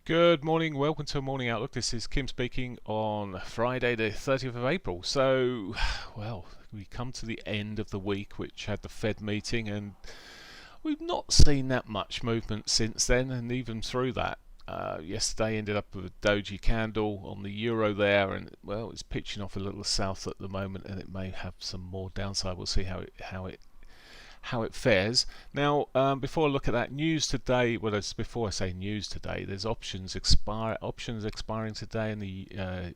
Good morning, welcome to Morning Outlook. This is Kim speaking on Friday, the 30th of April. So, well, we come to the end of the week, which had the Fed meeting, and we've not seen that much movement since then, and even through that. Yesterday ended up with a doji candle on the euro there, and well, it's pitching off a little south at the moment, and it may have some more downside. We'll see how it fares. Now, before I look at that news today, well, before I say news today, there's options expiring today in the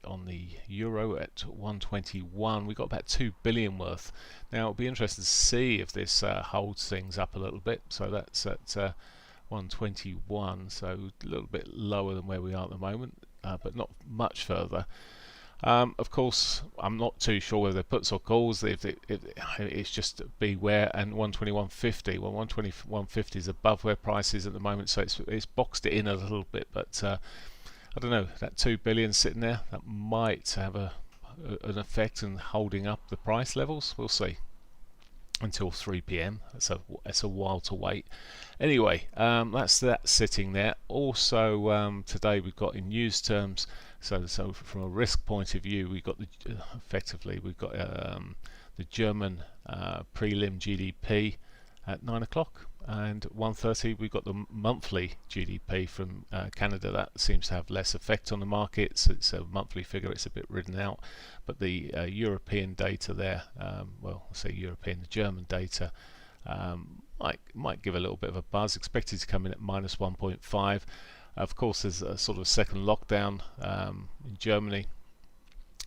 on the euro at 121. We got about 2 billion worth. Now, it'll be interesting to see if this holds things up a little bit. So that's at 121, so a little bit lower than where we are at the moment, but not much further. Of course, I'm not too sure whether they're puts or calls. If it's just beware. And 121.50. Well, 121.50 is above where price is at the moment, so it's boxed it in a little bit. But I don't know. That 2 billion sitting there, that might have an effect in holding up the price levels. We'll see. Until 3 p.m. That's a while to wait. Anyway, that's that sitting there. Also, today we've got in news terms. So from a risk point of view, we've got the German prelim GDP at 9 o'clock, and 1:30 we've got the monthly GDP from Canada. That seems to have less effect on the markets. It's a monthly figure, it's a bit ridden out, but the European data there, well, I'll say European, the German data, might give a little bit of a buzz. Expected to come in at minus 1.5. Of course, there's a sort of second lockdown in Germany,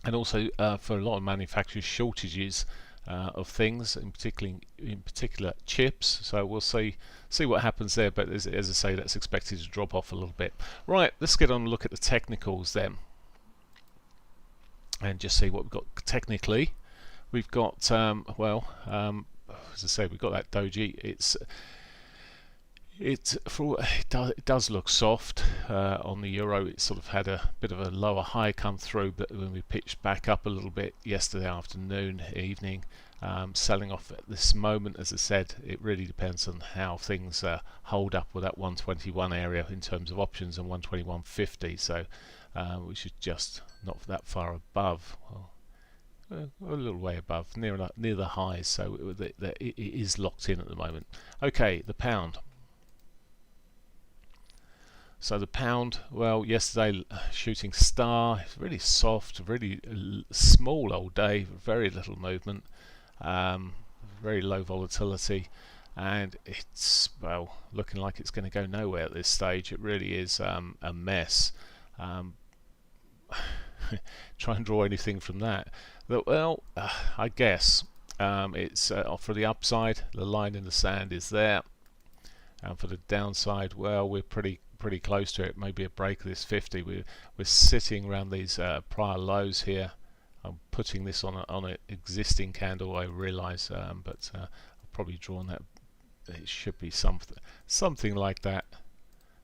and also for a lot of manufacturers, shortages of things, in particular chips. So we'll see what happens there. But as I say, that's expected to drop off a little bit. Right, let's get on and look at the technicals then, and just see what we've got technically. We've got as I say, we've got that doji. It does look soft on the euro. It sort of had a bit of a lower high come through, but when we pitched back up a little bit yesterday afternoon, evening, selling off at this moment. As I said, it really depends on how things hold up with that 121 area in terms of options, and 121.50. So we should just not that far above. Well, a little way above, near the highs. So it is locked in at the moment. Okay, the pound. So the pound, well, yesterday shooting star, really soft, really small all day, very little movement, very low volatility, and it's, well, looking like it's going to go nowhere at this stage. It really is a mess. Try and draw anything from that. Well, I guess it's for the upside, the line in the sand is there, and for the downside, well, we're pretty close to it. Maybe a break of this 50. We're sitting around these prior lows here. I'm putting this on an existing candle, I realise, but I've probably drawn that. It should be something like that.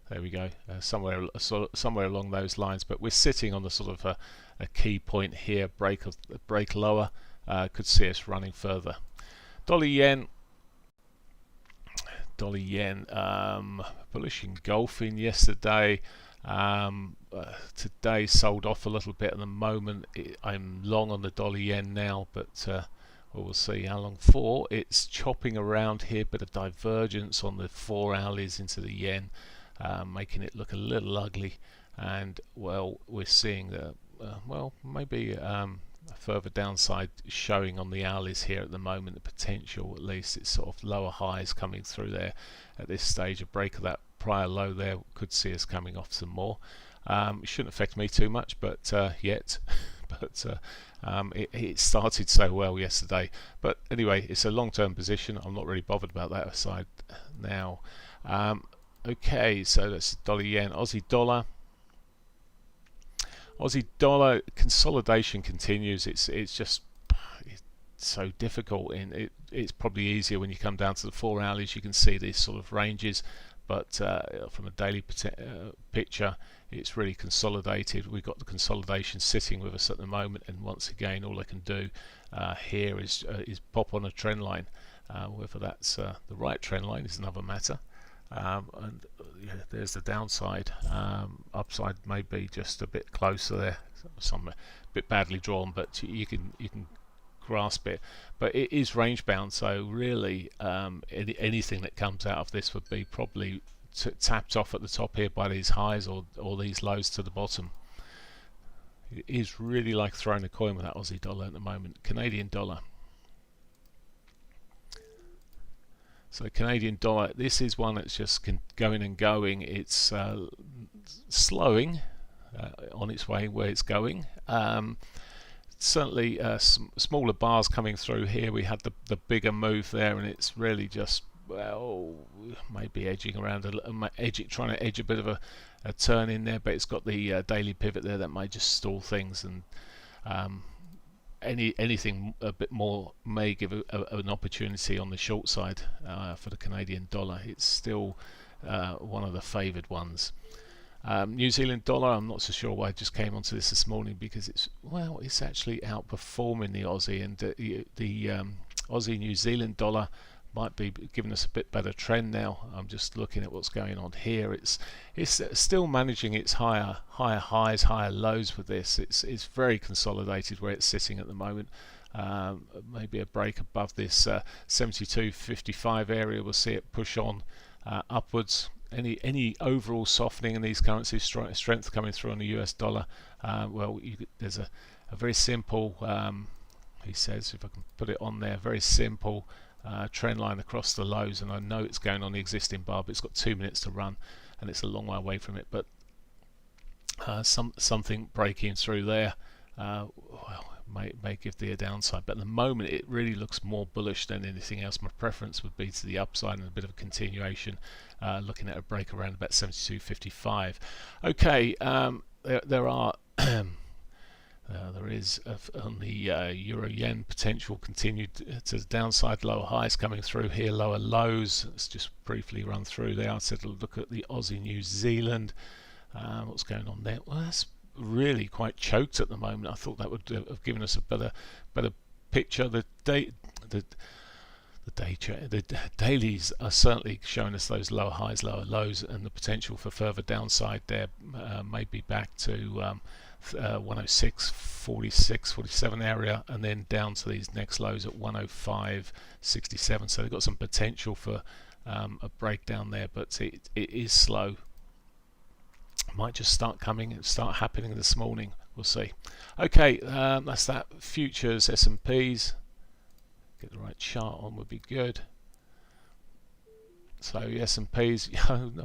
There we go, somewhere along those lines. But we're sitting on the sort of a key point here. Break lower could see us running further. Dolly Yen. Bullish engulfing yesterday. Today sold off a little bit at the moment. I'm long on the Dolly Yen now, but we'll see how long for. It's chopping around here, bit of divergence on the 4 hourlies into the yen, making it look a little ugly. And well, we're seeing maybe a further downside showing on the hourlies here at the moment. The potential, at least, it's sort of lower highs coming through there at this stage. A break of that prior low there could see us coming off some more. It shouldn't affect me too much, but yet. But it started so well yesterday. But anyway, it's a long-term position. I'm not really bothered about that aside now. Okay, so that's Dolly Yen. Aussie Dollar. Aussie Dollar consolidation continues. It's so difficult. It's probably easier when you come down to the 4 hourlies. You can see these sort of ranges, but from a daily picture, it's really consolidated. We've got the consolidation sitting with us at the moment, and once again, all I can do here is pop on a trend line. Whether that's the right trend line is another matter. And yeah, there's the downside. Upside may be just a bit closer there, some a bit badly drawn, but you can grasp it. But it is range bound, so really anything that comes out of this would be probably tapped off at the top here by these highs or these lows to the bottom. It is really like throwing a coin with that Aussie dollar at the moment. Canadian dollar. So Canadian dollar, this is one that's just going and going. It's slowing on its way where it's going. Certainly smaller bars coming through here. We had the bigger move there, and it's really just, well, maybe edging around trying to edge a bit of a turn in there, but it's got the daily pivot there that may just stall things, and anything a bit more may give an opportunity on the short side for the Canadian dollar. It's still one of the favoured ones. New Zealand dollar, I'm not so sure why I just came onto this morning, because it's actually outperforming the Aussie, and the Aussie New Zealand dollar might be giving us a bit better trend now. I'm just looking at what's going on here. It's still managing its higher highs, higher lows with this. It's very consolidated where it's sitting at the moment. Maybe a break above this 72.55 area. We'll see it push on upwards. Any overall softening in these currencies, strength coming through on the US dollar, there's a very simple, he says, if I can put it on there, very simple trend line across the lows, and I know it's going on the existing bar, but it's got 2 minutes to run and it's a long way away from it, but something breaking through there may give the downside, but at the moment it really looks more bullish than anything else. My preference would be to the upside and a bit of a continuation, looking at a break around about 72.55. Okay, there are there is on the euro yen potential continued to the downside, lower highs coming through here, lower lows. Let's just briefly run through there. I said look at the Aussie New Zealand. What's going on there? Well, that's really quite choked at the moment. I thought that would have given us a better picture. The dailies are certainly showing us those lower highs, lower lows, and the potential for further downside there, maybe back to 106, 46, 47 area, and then down to these next lows at 105, 67. So they've got some potential for a breakdown there, but it is slow. Might just start happening this morning. We'll see. Okay, that's that. Futures, S&Ps. Get the right chart on would be good. So S&Ps,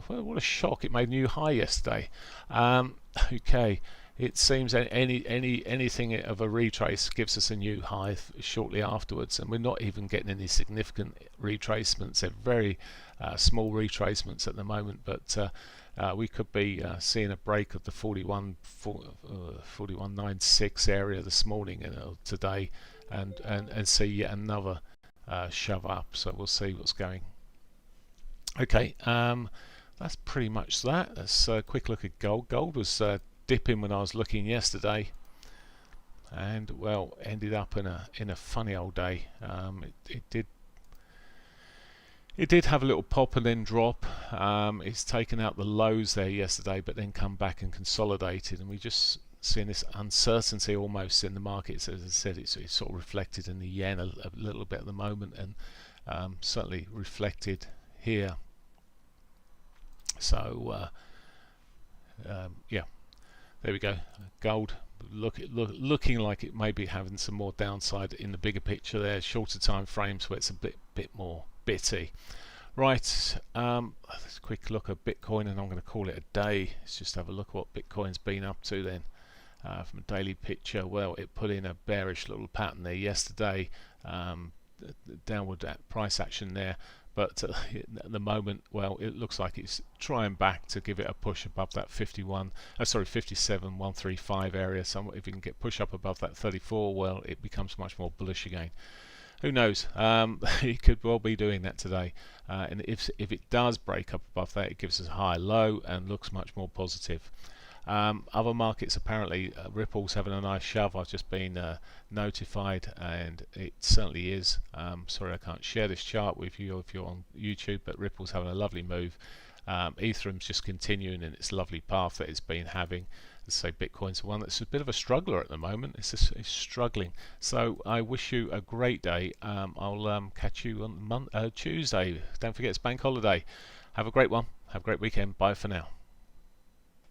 what a shock! It made a new high yesterday. Okay, it seems anything of a retrace gives us a new high shortly afterwards, and we're not even getting any significant retracements. They're very small retracements at the moment, but we could be seeing a break of the 41.96 area this morning today, and see yet another shove up. So we'll see what's going. Okay, that's pretty much that. Let's quick look at gold. Gold was dipping when I was looking yesterday, and well, ended up in a funny old day. It did have a little pop and then drop. It's taken out the lows there yesterday, but then come back and consolidated, and we just seeing this uncertainty almost in the markets. As I said, it's sort of reflected in the yen a little bit at the moment, and certainly reflected here. So yeah, there we go. Gold looking like it may be having some more downside in the bigger picture there. Shorter time frames where it's a bit more bitty. Right, let's quick look at Bitcoin, and I'm going to call it a day. Let's just have a look at what Bitcoin's been up to then. From a daily picture, well, it put in a bearish little pattern there yesterday, downward price action there, but at the moment, well, it looks like it's trying back to give it a push above that 57,135 area. So if you can get push up above that 34, well, it becomes much more bullish again. Who knows? It could well be doing that today, and if it does break up above that, it gives us a higher low and looks much more positive. Other markets, apparently, Ripple's having a nice shove. I've just been notified, and it certainly is. Sorry I can't share this chart with you if you're on YouTube, but Ripple's having a lovely move. Ethereum's just continuing in its lovely path that it's been having. Let's say Bitcoin's one that's a bit of a struggler at the moment. It's struggling. So I wish you a great day. I'll catch you on Tuesday. Don't forget it's bank holiday. Have a great one. Have a great weekend. Bye for now.